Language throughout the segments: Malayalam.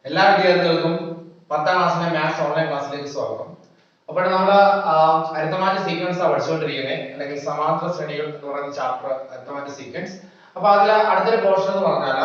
എല്ലാ വിദ്യാർത്ഥികൾക്കും 10ാം ക്ലാസ്സിലെ മാത്സ് ഓൺലൈൻ ക്ലാസ്സിലേക്ക് സ്വാഗതം. അപ്പോൾ നമ്മൾ അരിത്തമാറ്റിക് സീക്വൻസ് പഠിച്ചുകൊണ്ടിരിക്കുന്നത്, അല്ലെങ്കിൽ സമാന്തര ശ്രേണികൾ എന്ന് പറയുന്ന ചാപ്റ്റർ അരിത്തമാറ്റിക് സീക്വൻസ്. അപ്പോൾ അതിൽ അടുത്തൊരു പോർഷൻ എന്ന് പറഞ്ഞാൽ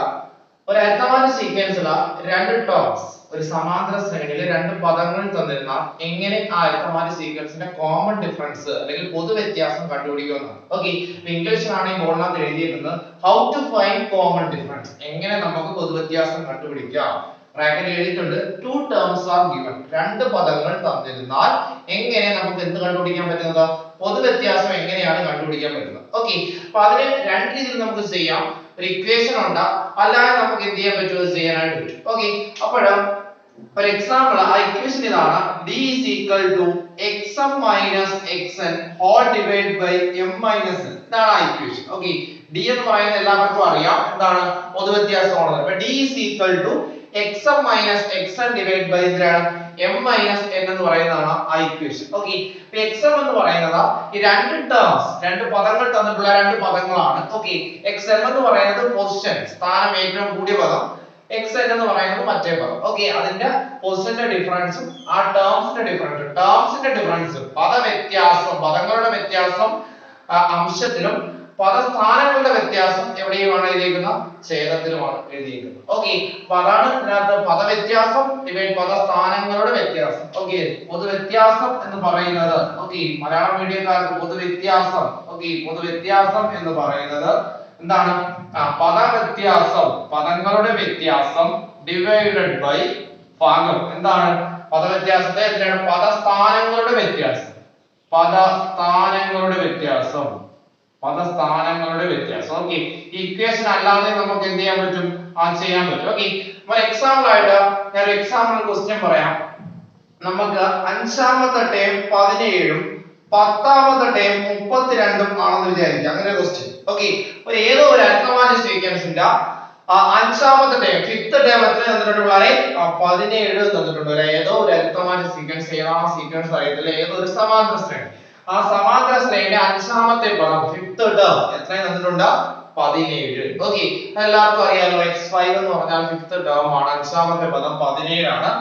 ഒരു അരിത്തമാറ്റിക് സീക്വൻസിലെ രണ്ട് ടേംസ് ഒരു സമാന്തര ശ്രേണിയിൽ രണ്ട് പദങ്ങൾ തന്നിരുന്നാൽ എങ്ങനെ ആ അരിത്തമാറ്റിക് സീക്വൻസിന്റെ കോമൺ ഡിഫറൻസ് അല്ലെങ്കിൽ പൊതു വ്യത്യാസം കണ്ടുപിടിക്കുമെന്നാണ്. ഓക്കെ, ഇംഗ്ലീഷിലാണ് ഈ ബോർഡിനകത്ത് എഴുതിയിരിക്കുന്നത് how to find common difference, എങ്ങനെ നമുക്ക് പൊതു വ്യത്യാസം കണ്ടുപിടിക്കാം. ബ്രാക്കറ്റിൽ എഴുതിയിട്ടുണ്ട് ടു ടേംസ് ആർ ഗിവൺ, രണ്ട് പദങ്ങൾ തന്നിരുന്നാൽ എങ്ങനെ നമുക്ക് എന്ത് കണ്ടുപിടിക്കാൻ പറ്റുന്നത്, പൊതു വ്യത്യാസം എങ്ങനെയാണ് കണ്ടുപിടിക്കാൻ പറ്റുന്നത്. ഓക്കെ, അപ്പൊ അതിന് രണ്ട് രീതിയിൽ നമുക്ക് ചെയ്യാം. ഒരു ഇക്വേഷൻ ഉണ്ട്, അല്ലാതെ നമുക്ക് എന്ത് ചെയ്യാൻ പറ്റുമോ ചെയ്യാനായിട്ട് പറ്റും. ഓക്കെ, അപ്പോഴ് ഒരു എക്സാമ്പിൾ ആ ഇക്വേഷൻ ഇതാണ്, d is equal to xm minus xn whole divided by m minus n. ഇതാണ് ആ ഇക്വേഷൻ. ഓക്കെ, d എന്ന് പറയുന്നത് എല്ലാവർക്കും അറിയാം എന്താണ്, പൊതു വ്യത്യാസമാണ്. അപ്പൊ d is equal to xm minus xn divided by m minus n എന്ന് പറയുന്നതാണ് ആ ഇക്വേഷൻ. ഓക്കെ, ഇപ്പൊ xm എന്ന് പറയുന്നത് ഈ രണ്ട് ടേംസ്, രണ്ട് പദങ്ങൾ തന്നിട്ടുള്ള രണ്ട് പദങ്ങളാണ്. ഓക്കെ, xm എന്ന് പറയുന്നത് പൊസിഷൻ, സ്ഥാനം ഏറ്റവും കൂടിയ പദം, xn എന്ന് പറയുന്നത് മറ്റേ പദം. ഓക്കെ, അതിന്റെ പൊസിഷന്റെ ഡിഫറൻസും ആ ടേംസിന്റെ ഡിഫറൻസും പദവ്യത്യാസം, പദങ്ങളുടെ വ്യത്യാസം അംശത്തിലും പദസ്ഥാനങ്ങളുടെ വ്യത്യാസം എവിടെയുമാണ് എഴുതിയിരിക്കുന്നത്, ഛേദത്തിലുമാണ് എഴുതിയിരിക്കുന്നത്. ഓക്കെ, അപ്പൊ അതാണ് ഇതിനകത്ത് പദവ്യത്യാസം ഡിവൈഡ് പദസ്ഥാനങ്ങളുടെ വ്യത്യാസം. ഓക്കെ, പൊതുവ്യത്യാസം എന്ന് പറയുന്നത്, ഓക്കെ മലയാളം മീഡിയക്കാർക്ക് പൊതുവ്യത്യാസം, ഓക്കെ പൊതുവ്യത്യാസം എന്ന് പറയുന്നത് എന്താണ്, പദവ്യത്യാസം, പദങ്ങളുടെ വ്യത്യാസം ഡിവൈഡഡ് ബൈ ഭാഗം. എന്താണ് പദവ്യത്യാസത്തെ എന്താണ്, പദസ്ഥാനങ്ങളുടെ വ്യത്യാസം, പദസ്ഥാനങ്ങളുടെ വ്യത്യാസം. ഓക്കെ, ഇക്വേഷൻ അല്ലാതെ നമുക്ക് എന്ത് ചെയ്യാൻ പറ്റും, ചെയ്യാൻ പറ്റും. ഓക്കെ, ഒരു എക്സാമ്പിൾ ആയിട്ട് ഞാൻ ഒരു എക്സാമ്പിൾ ക്വസ്റ്റ്യൻ പറയാം. നമുക്ക് അഞ്ചാമത്തെ ടേം 17ഉം 10ാമത്തെ ടേം 32ഉം ആണെന്ന് വിചാരിക്കാം. അങ്ങനെ ക്വസ്റ്റ്യൻ. ഓക്കെ, ഒരു ഏതോ ഒരു അരിത്തമാറ്റിക് സീക്വൻസിന്റെ അഞ്ചാമത്തെ ടേം, ഫിഫ്ത് ടേം എത്ര തന്നിട്ടുണ്ട്, 17 തന്നിട്ടുണ്ട്. ഏതോ ഒരു അരിത്തമാറ്റിക് സീക്വൻസ്, ഏതാണ് സീക്വൻസ് ആയിട്ടില്ല, ഏതോ ഒരു സമാന്തര ശ്രേണി. ആ സമാന്തര ശ്രേണിയുടെ അഞ്ചാമത്തെ പദം, ഫിഫ്ത് ടേം എത്ര തന്നിട്ടുണ്ട്, 17. ഓക്കെ, എല്ലാവർക്കും അറിയാലോ x5 എന്ന് പറഞ്ഞാൽ ഫിഫ്ത് ടേം ആണ്, അഞ്ചാമത്തെ പദം 17 ആണ്.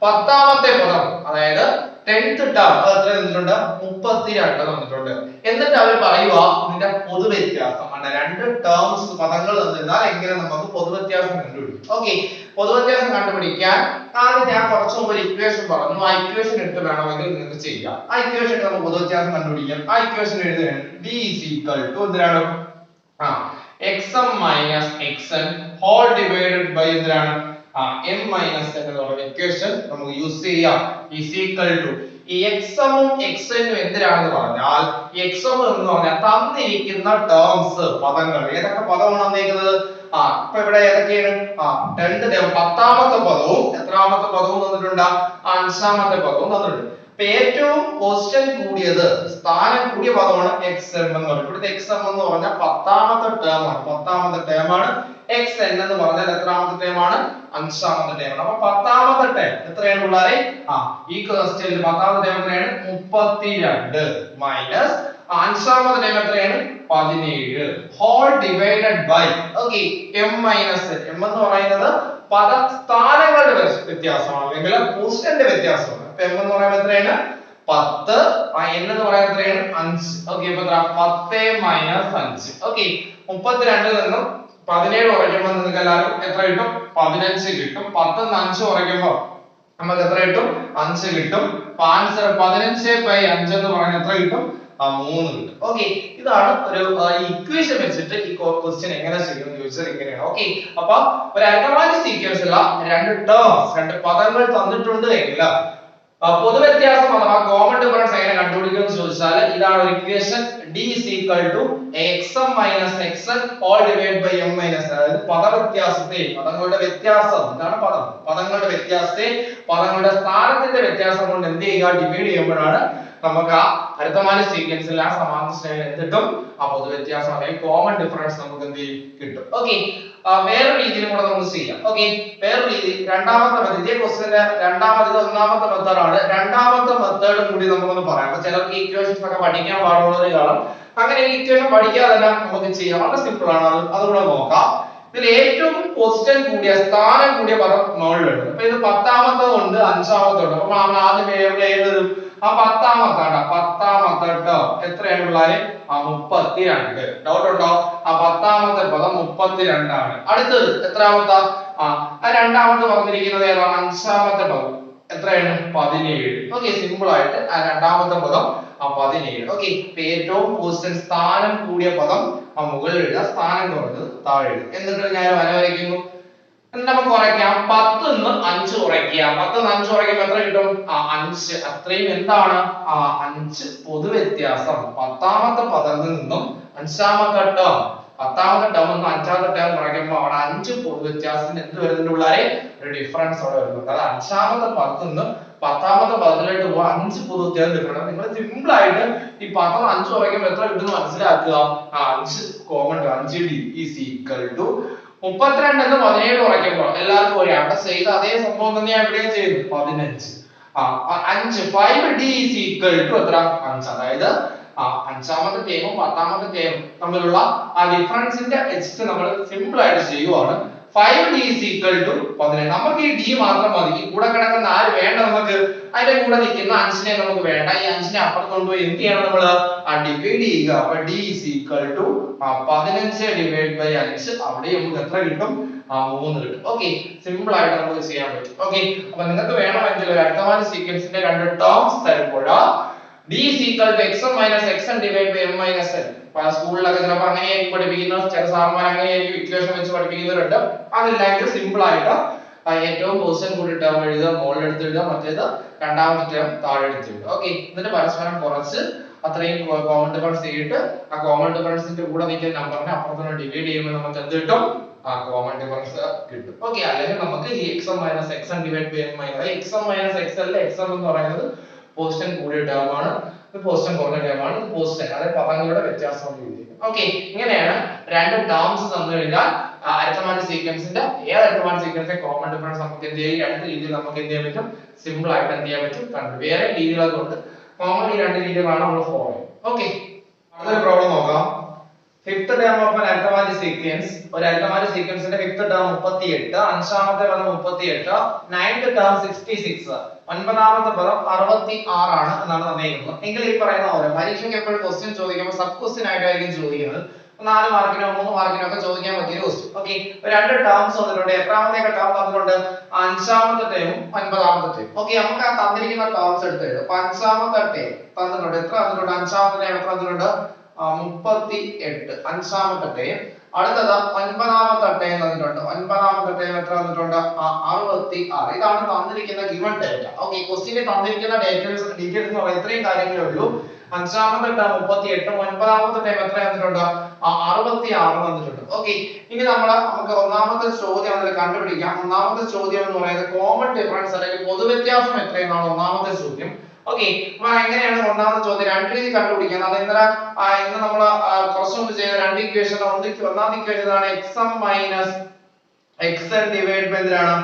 10ാമത്തെ പദം അതായത് 10th ടേം എത്ര തന്നിട്ടുണ്ട്, 32 തന്നിട്ടുണ്ട്. എന്നിട്ട് അവർ പറയുക ഇതിന്റെ പൊതു വ്യത്യാസം ആണ്, രണ്ട് ടേംസ് പദങ്ങൾ തന്നാൽ എങ്ങനെ നമുക്ക് പൊതു വ്യത്യാസം കണ്ടുപിടിക്കും. ഓക്കെ, പൊതു വ്യത്യാസം കണ്ടുപിടിക്കാൻ ആദ്യം ഞാൻ കുറച്ച് മുമ്പ് ഒരു ഇക്വേഷൻ പറഞ്ഞു, ആ ഇക്വേഷൻ എടുത്ത് വേണമെങ്കിൽ നിങ്ങൾക്ക് ചെയ്യാം. ആ ഇക്വേഷൻ നമുക്ക് പൊതു വ്യത്യാസം കണ്ടുപിടിക്കാം. ആ ഇക്വേഷൻ എഴുതുകയാണ് d is equal to എന്താണ്, xm minus xn whole divided by എന്താണ്, m minus n എന്ന് പറയുന്ന ഇക്വേഷൻ നമുക്ക് യൂസ് ചെയ്യാം. is equal to ഈ xm ഉം xn ഉം എന്തിനാണെന്ന് പറഞ്ഞാൽ, xm എന്ന് പറഞ്ഞാൽ തന്നിരിക്കുന്ന ടേംസ്, പദങ്ങൾ, ഏതൊക്കെ പദമാണ് തന്നിരിക്കുന്നത്, ഇപ്പൊ ഇവിടെ ഏതൊക്കെയാണ്, 10th ടേം 10ാമത്തെ പദവും എത്രാമത്തെ പദവും തന്നിട്ടുണ്ട്, അഞ്ചാമത്തെ പദവും തന്നിട്ടുണ്ട്. ഇപ്പൊ ഏറ്റവും പൊസിഷൻ കൂടിയത്, സ്ഥാനം കൂടിയ പദമാണ് xm എന്ന് പറയുന്നത്. ഇവിടുത്തെ xm എന്ന് പറഞ്ഞാൽ 10ാമത്തെ ടേം ആണ്. xn എന്ന് പറഞ്ഞാൽ എത്രാമത്തെ ടേം ആണ്, അഞ്ചാമത്തെ ടേം ആണ്. അപ്പൊ 10ാമത്തെ ടേം എത്രയാണ് ഉള്ളത്, ഈ ക്വസ്റ്റ്യനിൽ 10ാമത്തെ ടേം എത്രയാണ്, 32 മൈനസ് അഞ്ചാമത്തെ ടേം എത്രയാണ്, 17 whole divided by m minus n. m എന്ന് പറയുന്നത് പദസ്ഥാനങ്ങളുടെ വ്യത്യാസമാണ്, അല്ലെങ്കിൽ പൊസിഷന്റെ വ്യത്യാസമാണ്. അപ്പൊ m എന്ന് പറയുന്നത് എത്രയാണ്, 10, n എന്ന് പറയുന്നത് എത്രയാണ്, 5. ഓക്കെ, അപ്പൊ 10 മൈനസ് 5. ഓക്കെ, 32 നിന്നും 17 കുറയ്ക്കുമ്പോൾ നിങ്ങൾക്ക് എല്ലാവരും എത്ര കിട്ടും, 15 കിട്ടും. 10 ന്ന് 5 കുറയ്ക്കുമ്പോൾ നമുക്ക് എത്ര കിട്ടും, 5 കിട്ടും. അപ്പൊ ആൻസർ 15/5 എന്ന് പറയുന്നത് എത്ര കിട്ടും, 3 കിട്ടും. ഓക്കെ, ഇതാണ് ഒരു ഇക്വേഷൻ വെച്ചിട്ട് ഈ ക്വസ്റ്റ്യൻ എങ്ങനെ ചെയ്യുമെന്ന് ചോദിച്ചാൽ ഇങ്ങനെയാണ്. ഓക്കെ, അപ്പൊ ഒരു അരിത്തമാറ്റിക് സീക്വൻസിലുള്ള രണ്ട് ടേംസ്, രണ്ട് പദങ്ങൾ തന്നിട്ടുണ്ട് എങ്കിൽ പൊതു വ്യത്യാസം അഥവാ കോമൺ ഡിഫറൻസ് എങ്ങനെ കണ്ടുപിടിക്കുമെന്ന് ചോദിച്ചാൽ ഇതാണ് ഒരു equation, d is equal to xm minus xn all divided by m minus n. അതായത് പദവ്യത്യാസത്തെ, പദങ്ങളുടെ വ്യത്യാസം, ഇതാണ് പദം, പദങ്ങളുടെ വ്യത്യാസത്തെ പദങ്ങളുടെ സ്ഥാനത്തിന്റെ വ്യത്യാസം കൊണ്ട് എന്ത് ചെയ്യുക, ഡിവൈഡ് ചെയ്യുമ്പോഴാണ് നമുക്ക് ആ അരിത്തമാറ്റിക് സീക്വൻസിൽ ആ സമാന്തര ശ്രേണി എന്തിട്ടും ആ പൊതു വ്യത്യാസം അല്ലെങ്കിൽ കോമൺ ഡിഫറൻസ് നമുക്ക് എന്ത് ചെയ്യും, കിട്ടും. ഓക്കെ, വേറെ രീതിയിലും കൂടെ നമുക്ക് ചെയ്യാം. ഓക്കെ, വേറെ രീതി, രണ്ടാമത്തെ മെത്തേഡ്, ഇതേ ക്വസ്റ്റ്യന്റെ ഒന്നാമത്തെ മെത്തേഡാണ്. രണ്ടാമത്തെ മെത്തേഡും കൂടി നമുക്കൊന്ന് പറയാം. അപ്പൊ ചിലർക്ക് ഇക്വേഷൻസ് ഒക്കെ പഠിക്കാൻ പാടുള്ളവർ കാണും. അങ്ങനെ ഇക്വേഷൻ പഠിക്കാതെ തന്നെ നമുക്ക് ചെയ്യാം, വളരെ സിമ്പിൾ ആണ്. അതുകൂടെ നോക്കാം. ഇതിൽ ഏറ്റവും പൊസിഷൻ കൂടിയ സ്ഥാനം കൂടിയ പദം മുകളിലുണ്ട്. അപ്പൊ ഇത് പത്താമത്തത് ഉണ്ട്, അഞ്ചാമത്തെ ഉണ്ട്. അപ്പൊ നമ്മൾ ആദ്യം എവിടെ എഴുതും? ആ പത്താമത്തെ ട്ടോ എത്രയാണ് പിള്ളേരെ? 32. ഡൗട്ട് ഉണ്ടോ? ആ പത്താമത്തെ പദം 32 ആണ്. അടുത്തത് എത്രാമത്തെ? രണ്ടാമത്തെ പറഞ്ഞിരിക്കുന്നത് ഏതാണ്? അഞ്ചാമത്തെ പദം എത്രയാണ്? 17. ഓക്കെ, സിമ്പിൾ ആയിട്ട് ആ രണ്ടാമത്തെ പദം 17. ഓക്കെ, ഏറ്റവും പൊസിഷൻ സ്ഥാനം കൂടിയ പദം മുകളിൽ എഴുതുക, സ്ഥാനം കുറഞ്ഞത് താഴെ എഴുതുക. എന്നിട്ട് ഞാൻ വര വരയ്ക്കുന്നു. എന്നിട്ട് നമുക്ക് കുറയ്ക്കാം. 10 ന്ന് 5 കുറയ്ക്കുക. 10 ന്ന് 5 കുറയ്ക്കുമ്പോൾ എത്ര കിട്ടും? 5. അത്രയും എന്താണ്? 5 പൊതുവ്യത്യാസം. പത്താമത്തെ പദത്തിൽ നിന്നും അഞ്ചാമത്തെ ടേം, പത്താമത്തെ ടേം നിന്ന് അഞ്ചാമത്തെ ടേം കുറയ്ക്കുമ്പോൾ അവിടെ 5 പൊതുവ്യത്യാസത്തിന് എന്ത് വരുന്നുണ്ട് പിള്ളേരെ? ഒരു ഡിഫറൻസ് അവിടെ വരുന്നുണ്ട്. അതായത് അഞ്ചാമത്തെ പദത്തിൽ നിന്ന് പത്താമത്തെ പദത്തിലോട്ട് പോകാൻ 5 പൊതുവ്യത്യാസം കിട്ടണം. നിങ്ങൾ സിമ്പിൾ ആയിട്ട് ഈ 10 ന്ന് 5 കുറയ്ക്കുമ്പോൾ എത്ര കിട്ടുമെന്ന് മനസ്സിലാക്കുക. 5 common 5d is equal to 32 എന്ന് 17 കുറയ്ക്കുമ്പോൾ എല്ലാവർക്കും ഒരേ അവിടെ ചെയ്ത അതേ സംഭവം തന്നെയാണ് ഇവിടെ ചെയ്യുന്നത്. 15. 5d is equal to എത്ര? 5. അതായത് അഞ്ചാമത്തെ ടേമും പത്താമത്തെ ടേമും തമ്മിലുള്ള ആ ഡിഫറൻസിന്റെ എച്ച് നമ്മൾ സിമ്പിൾ ആയിട്ട് ചെയ്യുവാണ്. 5d is equal to 17. നമുക്ക് ഈ d മാത്രം മതി. ഈ കൂടെ കിടക്കുന്ന ആര് വേണ്ട നമുക്ക്? അതിന്റെ കൂടെ നിൽക്കുന്ന 5നെ നമുക്ക് വേണ്ട. ഈ 5നെ അപ്പുറത്ത് കൊണ്ടുപോയി എന്ത് ചെയ്യണം? നമ്മൾ ഡിവൈഡ് ചെയ്യുക. അപ്പൊ d is equal to 15 divided by 5. അവിടെ നമുക്ക് എത്ര കിട്ടും? 3 കിട്ടും. ഓക്കെ, സിമ്പിൾ ആയിട്ട് നമുക്ക് ചെയ്യാൻ പറ്റും. ഓക്കെ, അപ്പൊ നിങ്ങൾക്ക് വേണമെങ്കിൽ ഒരു അർത്ഥമാന സീക്വൻസിന്റെ രണ്ട് ടേംസ് തരുമ്പോൾ d is equal to xn minus xn divided by m minus n. സ്കൂളിലൊക്കെ ചിലപ്പോൾ അങ്ങനെയായിരിക്കും പഠിപ്പിക്കുന്നത്, ചില സാറന്മാർ അങ്ങനെയായിരിക്കും ഇക്വേഷൻ വെച്ച് പഠിപ്പിക്കുന്നവരുണ്ട്. അതല്ലെങ്കിൽ സിമ്പിൾ ആയിട്ട് ഏറ്റവും പൊസിഷൻ കൂടി ടേം എഴുതുക, മുകളിൽ എടുത്ത് എഴുതുക, മറ്റേത് രണ്ടാമത്തെ ടേം താഴെ എടുത്ത് എഴുതുക. ഓക്കെ, എന്നിട്ട് പരസ്പരം കുറച്ച് അത്രയും കോമൺ ഡിഫറൻസ് ചെയ്തിട്ട് ആ കോമൺ ഡിഫറൻസിന്റെ കൂടെ നിൽക്കുന്ന നമ്പറിനെ അപ്പുറത്തോട്ട് ഡിവൈഡ് ചെയ്യുമ്പോൾ നമുക്ക് എന്ത് കിട്ടും? കോമൺ ഡിഫറൻസ് കിട്ടും. ഓക്കെ, അല്ലെങ്കിൽ നമുക്ക് ഈ xm minus xn divided by m minus xm minus xl xm എന്ന് പറയുന്നത് പൊസിഷൻ കൂടിയ ടേം ആണ്, ഇത് പൊസിഷൻ കുറഞ്ഞ ടേം ആണ്. ഇത് പൊസിഷൻ അതായത് പദങ്ങളുടെ വ്യത്യാസം എഴുതിയിരിക്കുന്നത്. ഓക്കെ, ഇങ്ങനെയാണ് രണ്ട് ടേംസ് തന്നു കഴിഞ്ഞാൽ അരിത്തമാറ്റിക് സീക്വൻസിന്റെ ഏത് അരിത്തമാറ്റിക് സീക്വൻസിന്റെ കോമൺ ഡിഫറൻസ് നമുക്ക് എന്ത് ചെയ്യും? രണ്ട് രീതിയിൽ നമുക്ക് എന്ത് ചെയ്യാൻ പറ്റും? സിമ്പിൾ ആയിട്ട് എന്ത് ചെയ്യാൻ പറ്റും? കണ്ടു. വേറെ രീതികളൊക്കെ ഉണ്ട്, കോമൺ ഈ രണ്ട് രീതികളാണ് നമ്മൾ ഫോളോ ചെയ്യുന്നത്. ഓക്കെ, അടുത്തൊരു പ്രോബ്ലം നോക്കാം. Fifth term of an arithmetic sequence. ഒരു അരിത്തമാറ്റിക് സീക്വൻസിന്റെ ഫിഫ്ത് ടേം 38, അഞ്ചാമത്തെ പദം 38, നയൻത് ടേം 66, ഒൻപതാമത്തെ പദം 66 ആണ് എന്നാണ് തന്നിരിക്കുന്നത്. എങ്കിൽ ഈ പറയുന്ന പോലെ പരീക്ഷയ്ക്ക് എപ്പോഴും ക്വസ്റ്റ്യൻ ചോദിക്കുമ്പോൾ സബ് ക്വസ്റ്റ്യൻ ആയിട്ടായിരിക്കും ചോദിക്കുന്നത്. 4 മാർക്കിനോ 3 മാർക്കിനോ ഒക്കെ ചോദിക്കാൻ പറ്റിയ ക്വസ്റ്റ്യൻ. ഓക്കെ, രണ്ട് ടേംസ് വന്നിട്ടുണ്ട്. എത്രാമത്തെ ടേം തന്നിട്ടുണ്ട്? അഞ്ചാമത്തെ ടേമും ഒൻപതാമത്തെ ടേം. ഓക്കെ, നമുക്ക് ആ തന്നിരിക്കുന്ന ടേംസ് എടുത്ത് എഴുതാം. അപ്പൊ അഞ്ചാമത്തെ ടേം തന്നിട്ടുണ്ട്. എത്ര തന്നിട്ടുണ്ട്? അഞ്ചാമത്തെ ടേം എത്ര തന്നിട്ടുണ്ട്? 38. അഞ്ചാമത്തെ ടേം. അടുത്തത് ഒൻപതാമത്തെ ടേം തന്നിട്ടുണ്ട്. ഒൻപതാമത്തെ ടേം എത്ര തന്നിട്ടുണ്ട്? 66. ഇതാണ് തന്നിരിക്കുന്ന ഗിവൺ ഡേറ്റ. ഓക്കെ, ക്വസ്റ്റ്യനിൽ തന്നിരിക്കുന്ന ഡീറ്റെയിൽസ് എന്ന് പറയുന്നത് ഇത്രയും കാര്യങ്ങളേ ഉള്ളൂ. അഞ്ചാമത്തെ ടേം 38, ഒൻപതാമത്തെ ടേം എത്ര തന്നിട്ടുണ്ട്? 66 തന്നിട്ടുണ്ട്. ഓക്കെ, ഇനി നമുക്ക് ഒന്നാമത്തെ ചോദ്യം അതിൽ കണ്ടുപിടിക്കാം. ഒന്നാമത്തെ ചോദ്യം എന്ന് പറയുന്നത് കോമൺ ഡിഫറൻസ് അല്ലെങ്കിൽ പൊതുവ്യത്യാസം എത്രയെന്നാണ് ഒന്നാമത്തെ ചോദ്യം. ഓക്കെ, അപ്പൊ എങ്ങനെയാണ് ഒന്നാമത്തെ ചോദ്യം? രണ്ട് രീതി കണ്ടുപിടിക്കുന്നത്. അത് ഇന്ന് നമ്മൾ കുറച്ച് മുമ്പ് ചെയ്ത രണ്ട് ഇക്വേഷൻ. ഒന്നാമത്തെ ഇക്വേഷൻ ആണ് xm minus xn divided by എന്താണ്?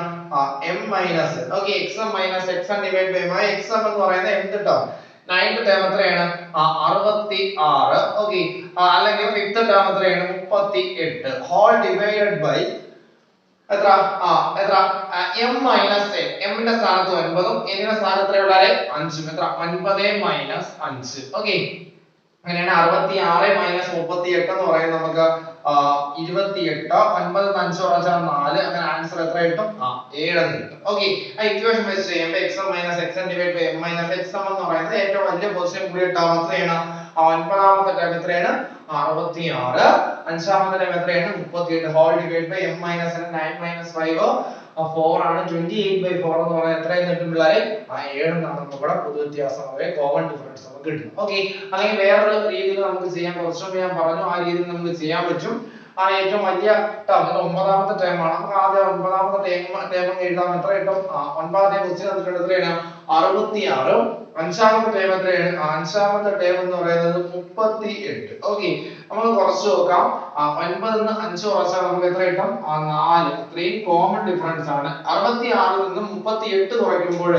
m minus. Okay, xm minus xn divided by xm എന്ന് പറയുന്നത് എന്ത് ടേം? നയൻത് ടേം എത്രയാണ്? 66. ഓക്കെ, അല്ലെങ്കിൽ ഫിഫ്ത് ടേം എത്രയാണ്? 38 ഹോൾ ഡിവൈഡഡ് ബൈ എത്ര? m minus n. m ന്റെ സ്ഥാനത്ത് 9 ഉം n ന്റെ സ്ഥാനത്ത് എത്രയുള്ള 5 ഉം. എത്ര? 9 minus 5. ഓക്കെ, അങ്ങനെയാണ് 66 minus 38 എന്ന് പറയുന്നത് നമുക്ക് 28. 9 ന്ന് 5 കുറച്ചാൽ 4. അങ്ങനെ ആൻസർ എത്ര കിട്ടും? 7 എന്ന് കിട്ടും. ഓക്കെ, ആ ഇക്വേഷൻ വെച്ച് ചെയ്യുമ്പോൾ xm minus xn divided by m minus xm എന്ന് പറയുന്നത് ഏറ്റവും വലിയ പൊസിഷൻ കൂടിയ ടേം എത്രയാണ്? ഒൻപതാമത്തെ ടേം എത്രയാണ്? 66. അഞ്ചാമത്തെ ടേം എത്രയാണ്? 38 whole divide by m minus n. 9 minus 5 4 ആണ്. 28/4 എന്ന് പറയുന്നത് എത്രയും കിട്ടും പിള്ളേരെ? 7 എന്നാണ് നമുക്ക് ഇവിടെ പൊതുവ്യത്യാസം കോമൺ ഡിഫറൻസ് നമുക്ക് കിട്ടും. ഓക്കെ, അല്ലെങ്കിൽ വേറൊരു രീതിയിൽ നമുക്ക് ചെയ്യാൻ, കുറച്ചും ഞാൻ പറഞ്ഞു ആ രീതിയിൽ നമുക്ക് ചെയ്യാൻ പറ്റും. ഏറ്റവും വലിയ ടേം ഒമ്പതാമത്തെ ടേം ആണ്. നമുക്ക് ആദ്യം ഒൻപതാമത്തെ ടേം എഴുതാം. എത്ര കിട്ടും? ഒൻപതാമത്തെ ക്വസ്റ്റ്യൻ തന്നിട്ടുണ്ട്. എത്രയാണ്? 66. അഞ്ചാമത്തെ ടേം എത്രയാണ്? അഞ്ചാമത്തെ ടേം എന്ന് പറയുന്നത് 38. ഓക്കെ, നമുക്ക് കുറച്ച് നോക്കാം. 9 ന്ന് 5 കുറച്ചാൽ നമുക്ക് എത്ര കിട്ടും? 4. ഇത്രയും കോമൺ ഡിഫറൻസ് ആണ്. 66 ൽ നിന്നും 38 കുറയ്ക്കുമ്പോൾ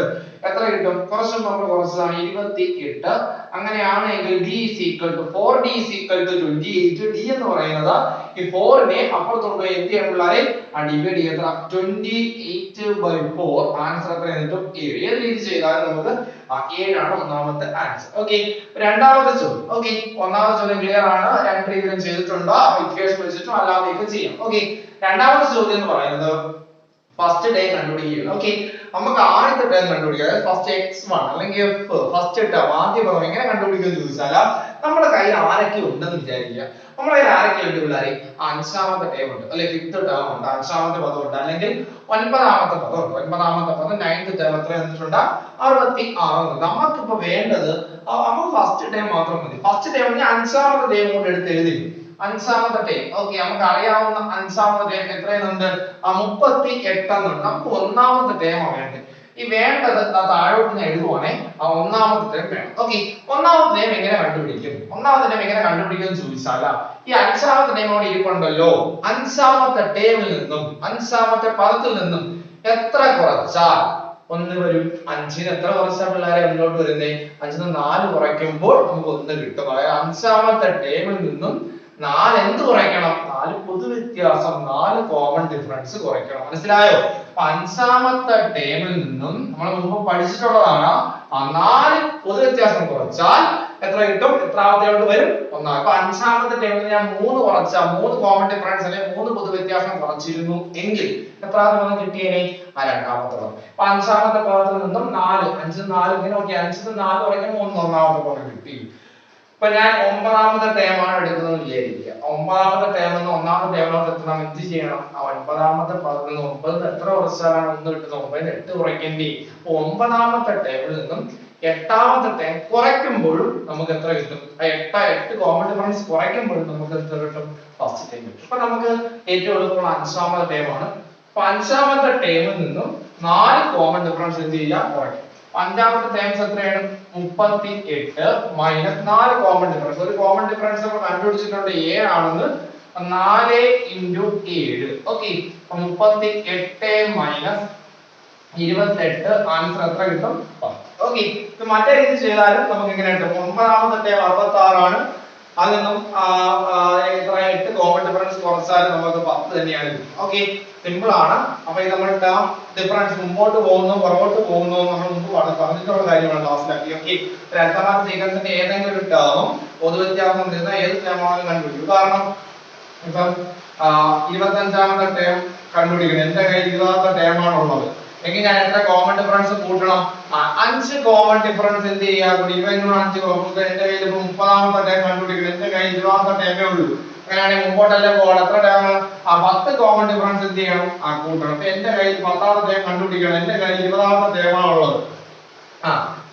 എത്ര കിട്ടും? കുറച്ച് നമ്മൾ കുറച്ചതാണ് 28. അങ്ങനെയാണെങ്കിൽ d is equal to 4d is equal to 28. d എന്ന് പറയുന്നത് ഈ 4 നെ അപ്പുറത്തോട്ട് പോയി എന്ത് ചെയ്യണം പിള്ളേരെ? ഡിവൈഡ് ചെയ്യണം. 28/4 ആൻസർ എത്ര കിട്ടും? 7. ഏത് രീതി ചെയ്താലും നമുക്ക് 7 ആണ് ഒന്നാമത്തെ ആൻസർ. ഓക്കേ, രണ്ടാമത്തെ ചോദ്യം. ഓക്കേ, ഒന്നാമത്തെ ചോദ്യം ക്ലിയർ ആണ്. രണ്ട് രീതിയിലും ചെയ്തിട്ടുണ്ട്. അപ്പോൾ ഇക്വേഷൻ വെച്ചിട്ടും അല്ലാതെയൊക്കെ ചെയ്യാം. ഓക്കേ, രണ്ടാമത്തെ ചോദ്യം എന്ന് പറയുന്നത് ഫസ്റ്റ് ടൈം കണ്ടുപിടിക്കുകയാണ്. ഓക്കേ, നമുക്ക് ആദ്യത്തെ ടൈം കണ്ടുപിടിക്കുക. ഫസ്റ്റ് x1 അല്ലെങ്കിൽ f ഫസ്റ്റ് ടൈം ആദ്യ പദം എങ്ങനെ കണ്ടുപിടിക്കുമെന്ന് ചോദിച്ചാൽ നമ്മുടെ കയ്യിൽ ആരൊക്കെ ഉണ്ടെന്ന് വിചാരിക്കുക. നമ്മുടെ കയ്യിൽ ആരൊക്കെ ഉണ്ട് പിള്ളേരെ? അഞ്ചാമത്തെ ടൈം ഉണ്ട്, അല്ലെങ്കിൽ ഫിഫ്ത്ത് ടൈം ഉണ്ട്, അഞ്ചാമത്തെ പദം ഉണ്ട്, അല്ലെങ്കിൽ ഒൻപതാമത്തെ പദം ഉണ്ട്. ഒൻപതാമത്തെ പദം നയൻത് ടൈം എത്ര വന്നിട്ടുണ്ട്? 66. നമുക്കിപ്പോ വേണ്ടത് നമുക്ക് ഫസ്റ്റ് ടൈം മാത്രം മതി. ഫസ്റ്റ് ടൈം അഞ്ചാമത്തെ ടൈം കൊണ്ട് എടുത്ത് എഴുതി. അഞ്ചാമത്തെ ടൈം ഓക്കെ, നമുക്ക് അറിയാവുന്ന അഞ്ചാമത്തെ ടൈം എത്രയുണ്ട്? 38 എന്നുണ്ട്. നമുക്ക് ഒന്നാമത്തെ ടൈം വേണ്ടത്. ഈ വേണ്ടത് താഴോട്ട് ഞാൻ എഴുതുവാണേ. ഒന്നാമത്തെ ടൈം വേണം. ഓക്കെ, ഒന്നാമത്തെ ടൈം എങ്ങനെ കണ്ടുപിടിക്കും? ഒന്നാമത്തെ ടൈം എങ്ങനെ കണ്ടുപിടിക്കും എന്ന് ചോദിച്ചാൽ ഈ അഞ്ചാമത്തെ ടൈം അവിടെ ഇരിപ്പുണ്ടല്ലോ, അഞ്ചാമത്തെ ടൈമിൽ നിന്നും അഞ്ചാമത്തെ പദത്തിൽ നിന്നും എത്ര കുറച്ചാൽ ഒന്ന് വരും? 5ന് എത്ര കുറച്ചാൽ പിള്ളേരെ മുന്നോട്ട് വരുന്നേ? 5ന് 4 കുറയ്ക്കുമ്പോൾ നമുക്ക് 1 കിട്ടും. അതായത് അഞ്ചാമത്തെ ടൈമിൽ നിന്നും 4 എന്ത് കുറയ്ക്കണം? 4 പൊതുവ്യത്യാസം, 4 കോമൺ ഡിഫറൻസ് കുറയ്ക്കണം. മനസ്സിലായോ? അപ്പൊ അഞ്ചാമത്തെ ടേമിൽ നിന്നും നമ്മൾ മുമ്പ് പഠിച്ചിട്ടുള്ളതാണ്. 4 പൊതുവ്യത്യാസം കുറച്ചാൽ എത്ര കിട്ടും? എത്രാമത്തേലോട്ട് വരും? 1. അപ്പൊ അഞ്ചാമത്തെ ടേമിൽ ഞാൻ 3 കുറച്ചാൽ 3 കോമൺ ഡിഫറൻസ് അല്ലെങ്കിൽ 3 പൊതുവ്യത്യാസം കുറച്ചിരുന്നു എങ്കിൽ എത്രാമത്തെ പദം കിട്ടിയേനെ? രണ്ടാമത്തെ പദം. അപ്പൊ അഞ്ചാമത്തെ പദത്തിൽ നിന്നും 4 5 4 ഇങ്ങനെ നോക്കി 5ന് 4 കുറയ്ക്കുമ്പോൾ 1 ഒന്നാമത്തെ പദം കിട്ടി. ഇപ്പൊ ഞാൻ ഒമ്പതാമത്തെ ടേമാണ് എടുക്കുന്നത് വിചാരിക്കുക. ഒമ്പതാമത്തെ ടേം നിന്ന് ഒന്നാമത്തെ ടേമിലോട്ട് എത്തണം. എന്ത് ചെയ്യണം? ഒൻപതാമത്തെ പദത്തിൽ നിന്ന് 9 എത്ര കുറച്ചാലാണ് 1 കിട്ടുന്നത്? 9 8 കുറയ്ക്കേണ്ടി. അപ്പൊ ഒമ്പതാമത്തെ ടേമിൽ നിന്നും എട്ടാമത്തെ ടേം കുറയ്ക്കുമ്പോഴും നമുക്ക് എത്ര കിട്ടും? 8 കോമൺ ഡിഫറൻസ് കുറയ്ക്കുമ്പോഴും നമുക്ക് എത്ര കിട്ടും? ഫസ്റ്റ് ടേം കിട്ടും. അപ്പൊ നമുക്ക് ഏറ്റവും എളുപ്പമുള്ള അഞ്ചാമത്തെ ടേമാണ്. അപ്പൊ അഞ്ചാമത്തെ ടേമിൽ നിന്നും 4 കോമൺ ഡിഫറൻസ് എന്ത് ചെയ്യാം? കുറയ്ക്കും. അഞ്ചാമത്തെ ടേംസ് എത്രയാണ്? 38 മൈനസ് 4 കോമൺ ഡിഫറൻസ്. ഒരു കോമൺ ഡിഫറൻസ് നമ്മൾ കണ്ടുപിടിച്ചിട്ടുണ്ട് 7 ആണെന്ന്. 4 × 7. ഓക്കേ, 38 മൈനസ് 28 ആൻസർ എത്ര കിട്ടും? 10. ഓക്കേ, ഇത് മറ്റേ രീതി ചെയ്താലും നമുക്ക് എങ്ങനെ കിട്ടും? ഒമ്പതാമത്തെ ടേം 66 ആണ്. അതിൽ നിന്നും എത്ര 8 കോമൺ ഡിഫറൻസ് കുറച്ചാൽ നമുക്ക് 10 തന്നെയാണ് കിട്ടും. ഓക്കേ, സിമ്പിൾ ആണ്. അപ്പൊ ഇത് നമ്മൾ ടേം ഡിഫറൻസ് മുമ്പോട്ട് പോകുന്നു പുറകോട്ട് പോകുന്നു നമ്മൾ മുമ്പ് പറഞ്ഞിട്ടുള്ള കാര്യമാണ് ക്ലാസ്സിലാക്കി. ഓക്കേ, രണ്ടാമത്തെ സീക്വൻസിന്റെ ഏതെങ്കിലും ഒരു ടേമും പൊതുവ്യത്യാസം തരുന്ന ഏത് ടേമാണെന്ന് കണ്ടുപിടിക്കും. ഉദാഹരണം ഇപ്പം 25ാമത്തെ ടേം കണ്ടുപിടിക്കണം. എന്റെ കയ്യിൽ 20ാമത്തെ ടേമാണുള്ളത് എങ്കിൽ ഞാൻ എത്ര കോമൺ ഡിഫറൻസ് കൂട്ടണം? 5 കോമൺ ഡിഫറൻസ് എന്ത് ചെയ്യാ? ഇവനും 5 കോമൺ. എന്റെ കയ്യിൽ ഇപ്പൊ 30ാമത്തെ ടേം കണ്ടുപിടിക്കണം. എന്റെ കയ്യിൽ 20ാമത്തെ ടേമേ ഉള്ളൂ. അങ്ങനെയാണെങ്കിൽ മുമ്പോട്ടല്ലേ പോകണം. എത്ര ടേം? 10 കോമൺ ഡിഫറൻസ് എന്ത് ചെയ്യണം? കൂട്ടണം. അപ്പൊ എന്റെ കയ്യിൽ 10ാമത്തെ ടേം കണ്ടുപിടിക്കണം. എന്റെ കയ്യിൽ 20ാമത്തെ ടേമാണ് ഉള്ളത്.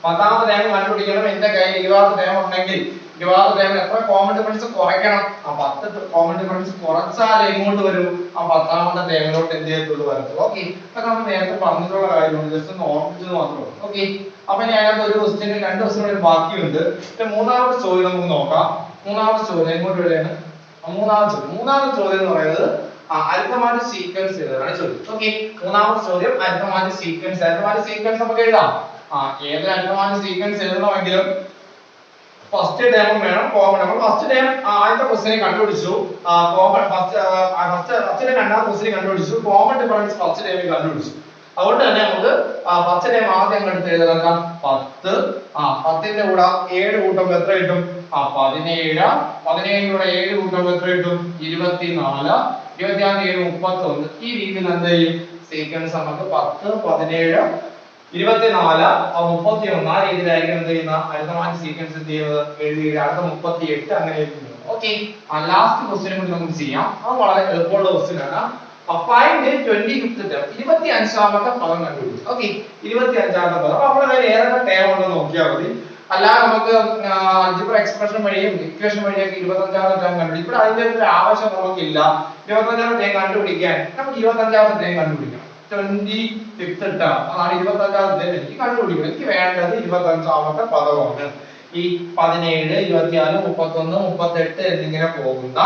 10ാമത്തെ ടേം കണ്ടുപിടിക്കണം. എന്റെ കയ്യിൽ 20ാമത്തെ ടേം ഉണ്ടെങ്കിൽ 20ാമത്തെ ടേമിൽ എത്ര കോമൺ ഡിഫറൻസ് കുറയ്ക്കണം? 10 കോമൺ ഡിഫറൻസ് കുറച്ചാൽ എങ്ങോട്ട് വരും? 10ാമത്തെ ടേമിലോട്ട് എന്ത് ചെയ്യത്തുള്ളൂ? വരത്തുള്ളൂ. ഓക്കെ, അതൊക്കെ നമ്മൾ നേരത്തെ പറഞ്ഞിട്ടുള്ള കാര്യമാണ്. ജസ്റ്റ് ഒന്ന് ഓർമ്മിച്ചത് മാത്രമേ ഉള്ളൂ. ഓക്കെ, അപ്പൊ ഇനി അതിനകത്ത് ഒരു ക്വസ്റ്റ്യൻ 2 ക്വസ്റ്റ്യൻ ബാക്കിയുണ്ട്. മൂന്നാമത്തെ ചോദ്യം നമുക്ക് നോക്കാം. മൂന്നാമത്തെ ചോദ്യം എങ്ങോട്ട് വരികയാണ്? മൂന്നാമത്തെ ചോദ്യം എന്ന് പറയുന്നത് അരിത്തമാറ്റിക് സീക്വൻസ് ഏതാണ് ചോദ്യം. ഓക്കെ, മൂന്നാമത്തെ ചോദ്യം അരിത്തമാറ്റിക് സീക്വൻസ്. അരിത്തമാറ്റിക് സീക്വൻസ് നമുക്ക് എഴുതാം. ഏത് അരിത്തമാറ്റിക് സീക്വൻസ് എഴുതണമെങ്കിലും ഫസ്റ്റ് ടേം വേണം, കോമൺ. നമ്മൾ ഫസ്റ്റ് ടേം ആദ്യത്തെ ക്വസ്റ്റ്യനെ കണ്ടുപിടിച്ചു. കോമൺ ഫസ്റ്റ് ടേം രണ്ടാമത്തെ ക്വസ്റ്റ്യനെ കണ്ടുപിടിച്ചു. കോമൺ ഡിഫറൻസ് ഫസ്റ്റ് ടേമിൽ കണ്ടുപിടിച്ചു. അതുകൊണ്ട് തന്നെ നമുക്ക് ഫസ്റ്റ് ടൈം ആദ്യം എടുത്ത് എഴുതാം 10. 10ന്റെ കൂടെ 7 കൂട്ടുമ്പോൾ എത്ര കിട്ടും? 17. 17 കൂടെ 7 കൂട്ടുമ്പോൾ എത്ര കിട്ടും? 24. 24 31. ഈ രീതിയിൽ എന്ത് ചെയ്യും? സീക്വൻസ് നമുക്ക് 10 17 24 31 ആ രീതിയിലായിരിക്കും എന്ത് ചെയ്യുന്ന അരിത്തമാറ്റിക് സീക്വൻസ് എന്ത് ചെയ്യുന്നത്? എഴുതി അടുത്ത 38 അങ്ങനെ എഴുതുന്നത്. ഓക്കെ, ലാസ്റ്റ് ക്വസ്റ്റ്യനെ കൂടി നമുക്ക് ചെയ്യാം. അത് വളരെ എളുപ്പമുള്ള ക്വസ്റ്റ്യൻ ആണ്. Find 25th term. 25ാമത്തെ പദം കണ്ടുപിടിച്ചു. ഓക്കെ, 25ാമത്തെ പദം. അപ്പൊ നമ്മുടെ കയ്യിൽ ഏതൊക്കെ ടേം ഉണ്ടെന്ന് നോക്കിയാൽ മതി. അല്ലാതെ നമുക്ക് അൽജിബ്ര എക്സ്പ്രഷൻ വഴിയും ഇക്വേഷൻ വഴിയൊക്കെ 25ാമത്തെ ടേം കണ്ടുപിടിക്കും. ഇവിടെ അതിന്റെ ഒരു ആവശ്യം നമുക്കില്ല. 25ാമത്തെ ടേം കണ്ടുപിടിക്കാൻ നമുക്ക് 25ാമത്തെ ടേം കണ്ടുപിടിക്കണം. 25th ടേം അതാണ് 25ാമത്തെ ടേം എനിക്ക് കണ്ടുപിടിക്കണം. എനിക്ക് വേണ്ടത് 25ാമത്തെ പദമാണ്. ഈ 17 24 31 38 എന്നിങ്ങനെ പോകുന്ന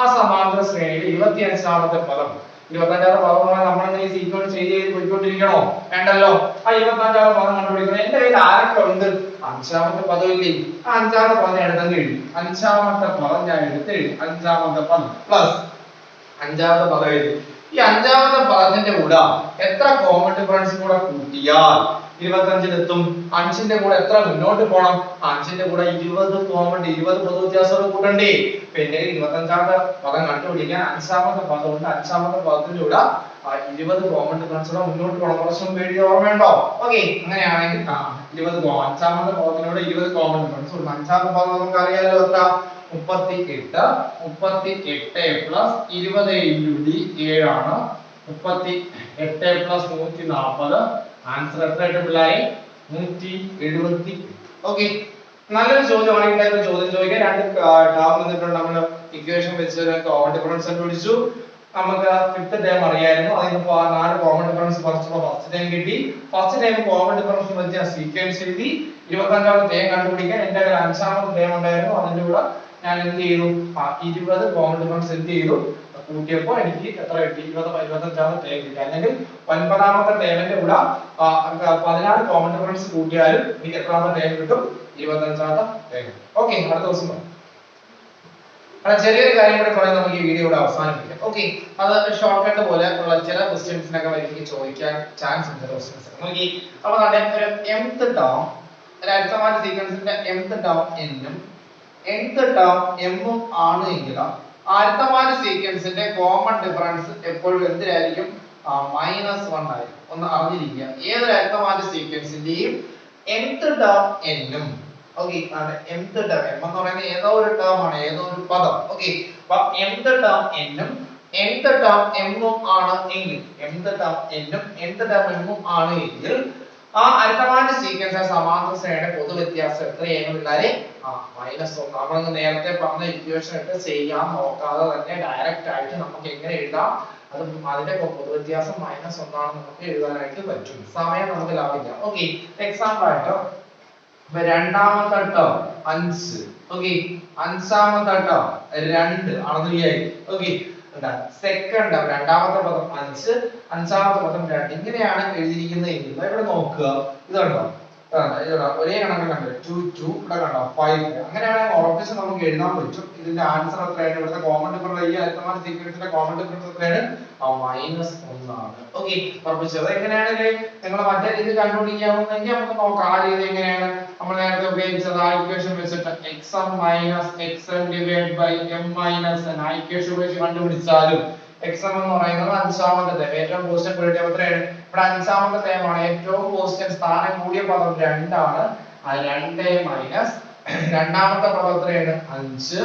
ആ സമാന്തര ശ്രേണിയിൽ 25ാമത്തെ പദം 25ാമത്തെ പദം എന്ന് പറഞ്ഞാൽ നമ്മൾ ഈ സീക്വൻസ് ചെയ്ത് പോയിക്കൊണ്ടിരിക്കണോ? വേണ്ടല്ലോ. ആ 25ാമത്തെ പദം കണ്ടുപിടിക്കണം. എന്റെ കയ്യിൽ ആരൊക്കെ ഉണ്ട്? 5ാമത്തെ പദം ഇല്ലേ? ആ 5ാമത്തെ പദം എഴുതാൻ എഴുതി. 5ാമത്തെ പദം ഞാൻ എടുത്ത് എഴുതി. 5ാമത്തെ പദം പ്ലസ് 5ാമത്തെ പദം എഴുതി. ഈ 5ാമത്തെ പദത്തിന്റെ കൂടെ എത്ര കോമൺ ഡിഫറൻസ് കൂടെ കൂട്ടിയാൽ 25-ലെത്തും? 5ന്റെ കൂടെ എത്ര മുന്നോട്ട് പോണം? 5ന്റെ കൂടെ 20 കോമൺ 20 പൊതു വ്യത്യാസം കൂട്ടണ്ടേ? പിന്നെ 25ാമത്തെ പദം കണ്ടുപിടിക്കാൻ 5ാമത്തെ പദം ഉണ്ട്. 5ാമത്തെ പദത്തിന്റെ കൂടെ 20 കോമൺ ഡിഫറൻസ് കൂടെ മുന്നോട്ട് പോകണം. കുറച്ചും എഴുതി ഓർമ്മയുണ്ടോ? ഓക്കെ, അങ്ങനെയാണെങ്കിൽ 20 5ാമത്തെ പദത്തിനോട് 20 കോമൺ ഡിഫറൻസ് ഉണ്ട്. 5ാമത്തെ പദം നമുക്ക് അറിയാലോ എത്ര? 38 പ്ലസ് 20 ഇൻറ്റു ഡി 7 ആണ്. 38 പ്ലസ് 140 ആൻസർ എത്ര ആയിട്ട് പിള്ളേരെ? 170. ഓക്കെ, നല്ലൊരു ചോദ്യമാണ്. ഈ ടൈപ്പ് ചോദ്യം ചോദിക്കാൻ രണ്ട് ടേം തന്നിട്ടുണ്ട്. നമ്മൾ ഇക്വേഷൻ വെച്ച് ഒരു കോമൺ ഡിഫറൻസ് കണ്ടുപിടിച്ചു. നമുക്ക് ഫിഫ്ത്ത് ടൈം അറിയായിരുന്നു. അതിന് 4 കോമൺ ഡിഫറൻസ് ഫസ്റ്റ് ടൈം കിട്ടി. ഫസ്റ്റ് ടൈം കോമൺ ഡിഫറൻസ് വെച്ച് സീക്വൻസ് എഴുതി. 25ാമത്തെ ടൈം കണ്ടുപിടിക്കാൻ എന്റെ 5ാമത്തെ ടൈം ഉണ്ടായിരുന്നു. അതിന്റെ കൂടെ ഞാൻ എന്ത് ചെയ്തു? 20 കോമൺ ഡിഫറൻസ് എന്ത് ചെയ്തു? കൂട്ടിയപ്പോൾ എനിക്ക് എത്ര കിട്ടി? 25ാമത്തെ ടൈം കിട്ടി. അല്ലെങ്കിൽ 9ാമത്തെ ടൈമിന്റെ കൂടെ 16 കോമൺ ഡിഫറൻസ് കൂട്ടിയാലും എനിക്ക് എത്രാമത്തെ ടൈം കിട്ടും? 25ാമത്തെ ടൈം. ഓക്കെ, അടുത്ത ദിവസം പറയാം. ചെറിയൊരു കാര്യം കൂടെ പറയാൻ നമുക്ക് ഈ വീഡിയോ ഇവിടെ അവസാനിപ്പിക്കാം. ഓക്കെ, അത് ഷോർട്ട് കട്ട് പോലെ ഉള്ള ചില ക്വസ്റ്റ്യൻസിനൊക്കെ എനിക്ക് ചോദിക്കാൻ ചാൻസ് ഉണ്ട്. ക്വസ്റ്റ്യൻസ് നോക്കി. അപ്പൊ ഒരു mth ടേം, ഒരു അരിത്തമാറ്റ സീക്വൻസിന്റെ mth ടേം n-ഉം nth ടേം m-ഉം ആണ് എങ്കിൽ അരിത്തമാറ്റ സീക്വൻസിന്റെ കോമൺ ഡിഫറൻസ് എപ്പോഴും എന്തിനായിരിക്കും? -1 ആയിരിക്കും. ഒന്ന് അറിഞ്ഞിരിക്കുക. ഏതൊരു അരിത്തമാറ്റ സീക്വൻസിന്റെയും nth ടേം n-ഉം, ഓക്കെ, mth ടേം m എന്ന് പറയുന്നത് ഏതോ ഒരു ടേം ആണ്, ഏതോ ഒരു പദം. ഓക്കെ, അപ്പൊ mth ടേം n-ഉം nth ടേം m-ഉം ആണ് എങ്കിൽ, mth ടേം n-ഉം nth ടേം m-ഉം ആണ് എങ്കിൽ ആ അരിത്തമാറ്റ സീക്വൻസ് സമാന്തര ശ്രേണിയുടെ പൊതു വ്യത്യാസം എത്രയാണ് പിള്ളേരെ? -1. നമ്മൾ നേരത്തെ പറഞ്ഞ ഇക്വേഷൻ ഇട്ട് ചെയ്യാൻ നോക്കാതെ തന്നെ ഡയറക്റ്റ് ആയിട്ട് നമുക്ക് എങ്ങനെ എഴുതാം? അത് അതിന്റെ പൊതു വ്യത്യാസം -1 ആണെന്ന് നമുക്ക് എഴുതാനായിട്ട് പറ്റും. സമയം നമുക്ക് ലാഭിക്കാം. ഓക്കെ, എക്സാമ്പിൾ ആയിട്ട് രണ്ടാമത്തെ ടേം 5, ഓക്കെ, 5ാമത്തെ ടേം 2 ആണെന്ന് വിചാരിക്കും. ഓക്കെ, സെക്കൻഡ് രണ്ടാമത്തെ പദം 5, 5ാമത്തെ പദം 2. ഇങ്ങനെയാണ് എഴുതിയിരിക്കുന്നത് എങ്കിൽ ഇവിടെ നോക്കുക. ഇത് കണ്ടോ? ഒരേ കണക്ക് കണ്ടോ? 2 2 ഇവിടെ കണ്ടോ? 5. അങ്ങനെയാണെങ്കിൽ ഉറപ്പിച്ച് നമുക്ക് എഴുതാൻ പറ്റും. ഇതിന്റെ ആൻസർ എത്രയാണ്? ഇവിടുത്തെ കോമൺ ഡിഫറൻസ്, ഈ അരിത്തമാറ്റ സീക്വൻസിന്റെ കോമൺ ഡിഫറൻസ് എത്രയാണ്? -1 ആണ്. ഓക്കെ, ഉറപ്പിച്ചത്. എങ്ങനെയാണെങ്കിൽ നിങ്ങൾ മറ്റേ രീതി കണ്ടുപിടിക്കാമെന്നെങ്കിൽ നമുക്ക് നോക്കാം. ആ രീതി എങ്ങനെയാണ്? നമ്മൾ നേരത്തെ ഉപയോഗിച്ചത് ആ ഇക്വേഷൻ വെച്ചിട്ട് xm - xn divide by m - n ആ ഇക്വേഷൻ ഉപയോഗിച്ച് കണ്ടുപിടിച്ചാലും xm എന്ന് പറയുന്നത് 5ാമത്തെ ടേം ഏറ്റവും കോൺസ്റ്റന്റ് പീരിയഡ് എത്രയാണ്? ഇവിടെ 5ാമത്തെ ടേം ആണ്. ഏറ്റവും കോൺസ്റ്റന്റ് സ്ഥാനം കൂടിയ പദം 2 ആണ്. ആ 2 മൈനസ് രണ്ടാമത്തെ പദം എത്രയാണ്? 5.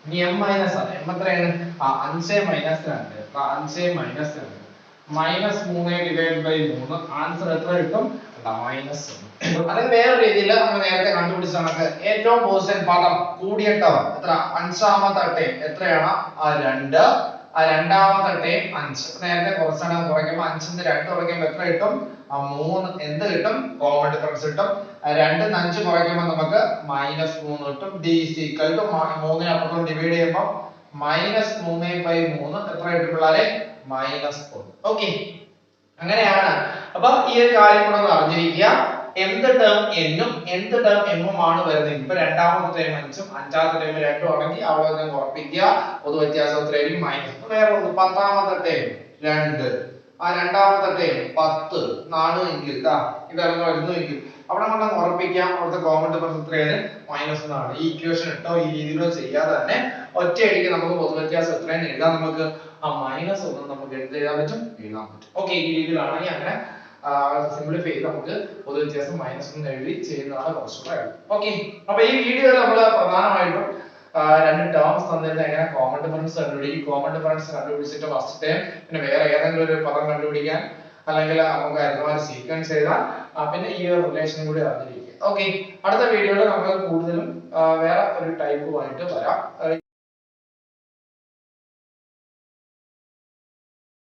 ഇനി m മൈനസ് ആണ്. m എത്രയാണ്? 5 minus 2. 5 minus 2 -3 divide by 3. Answer എത്ര കിട്ടും? -1. അല്ലെങ്കിൽ വേറെ രീതിയിൽ നമ്മൾ നേരത്തെ കണ്ടുപിടിച്ച കണക്ക് ഏറ്റവും കോൺസ്റ്റന്റ് പദം കൂടിയ ടേം എത്ര? 5ാമത്തെ ടേം എത്രയാണ്? 2. ആ രണ്ടാമത്തെ ടേം 5. നേരത്തെ കുറച്ചെണ്ണം കുറയ്ക്കുമ്പോൾ 5ന്റെ 2 കുറയ്ക്കുമ്പോൾ എത്ര കിട്ടും? 3. എന്ത് കിട്ടും? കോമൺ ഡിഫറൻസ് കിട്ടും. 2 ന്ന് 5 കുറയ്ക്കുമ്പോൾ നമുക്ക് -3 കിട്ടും. d = 3നെ അപ്പുറത്തോട്ട് ഡിവൈഡ് ചെയ്യുമ്പോൾ -3/3 എത്ര കിട്ടും പിള്ളേരെ? -1. ഓക്കെ, അങ്ങനെയാണ്. അപ്പൊ ഈ ഒരു കാര്യം കൂടെ ഒന്ന് അറിഞ്ഞിരിക്കുക. mth ടേം n-ഉം nth ടേം m-ഉം ആണ് വരുന്നത്. ഇപ്പൊ രണ്ടാമത്തെ ടേം 5ഉം 5ാമത്തെ ടേം 2ഉം ആണെങ്കിൽ അവിടെ നിന്ന് ഉറപ്പിക്കുക. പൊതു വ്യത്യാസം എത്രയായിരിക്കും? -1. വേറെ ഒന്ന് 10ാമത്തെ ടേം 2, ആ രണ്ടാമത്തെ ടേം 10 4 എങ്കിൽ ഇതാണ് വരുന്നെങ്കിൽ അവിടെ നമ്മൾ ഉറപ്പിക്കാം. അവിടുത്തെ കോമൺ ഡിഫറൻസ് എത്രയാണ്? -1 ആണ്. ഈ ഇക്വേഷൻ ഇട്ടോ ഈ രീതിയിലോ ചെയ്യാതെ തന്നെ ഒറ്റയടിക്ക് നമുക്ക് പൊതു വ്യത്യാസം എത്രയാണ് എഴുതാൻ നമുക്ക് -1 നമുക്ക് എഴുതാൻ പറ്റും. ഓക്കെ, ഈ രീതിയിലാണെങ്കിൽ അങ്ങനെ സിംപ്ലിഫൈ ചെയ്ത് നമുക്ക് പൊതു വ്യത്യാസം -1 എഴുതി ചെയ്യുന്നതാണ് കുറച്ചുകൂടെ എളുപ്പം. ഓക്കെ, അപ്പൊ ഈ വീഡിയോയിൽ നമ്മൾ പ്രധാനമായിട്ടും 2 ടേംസ് തന്നിരുന്ന എങ്ങനെ കോമൺ ഡിഫറൻസ് കണ്ടുപിടിക്കും, കോമൺ ഡിഫറൻസ് കണ്ടുപിടിച്ചിട്ട് ഫസ്റ്റ് ടൈം പിന്നെ വേറെ ഏതെങ്കിലും ഒരു പദം കണ്ടുപിടിക്കാൻ, അല്ലെങ്കിൽ നമുക്ക് അരിത്തമാറ്റ സീക്വൻസ് എഴുതാൻ, പിന്നെ ഈ ഒരു റിലേഷൻ കൂടി അറിഞ്ഞിരിക്കുക. ഓക്കെ, അടുത്ത വീഡിയോയിൽ നമുക്ക് കൂടുതലും വേറെ ഒരു ടൈപ്പുമായിട്ട് വരാം.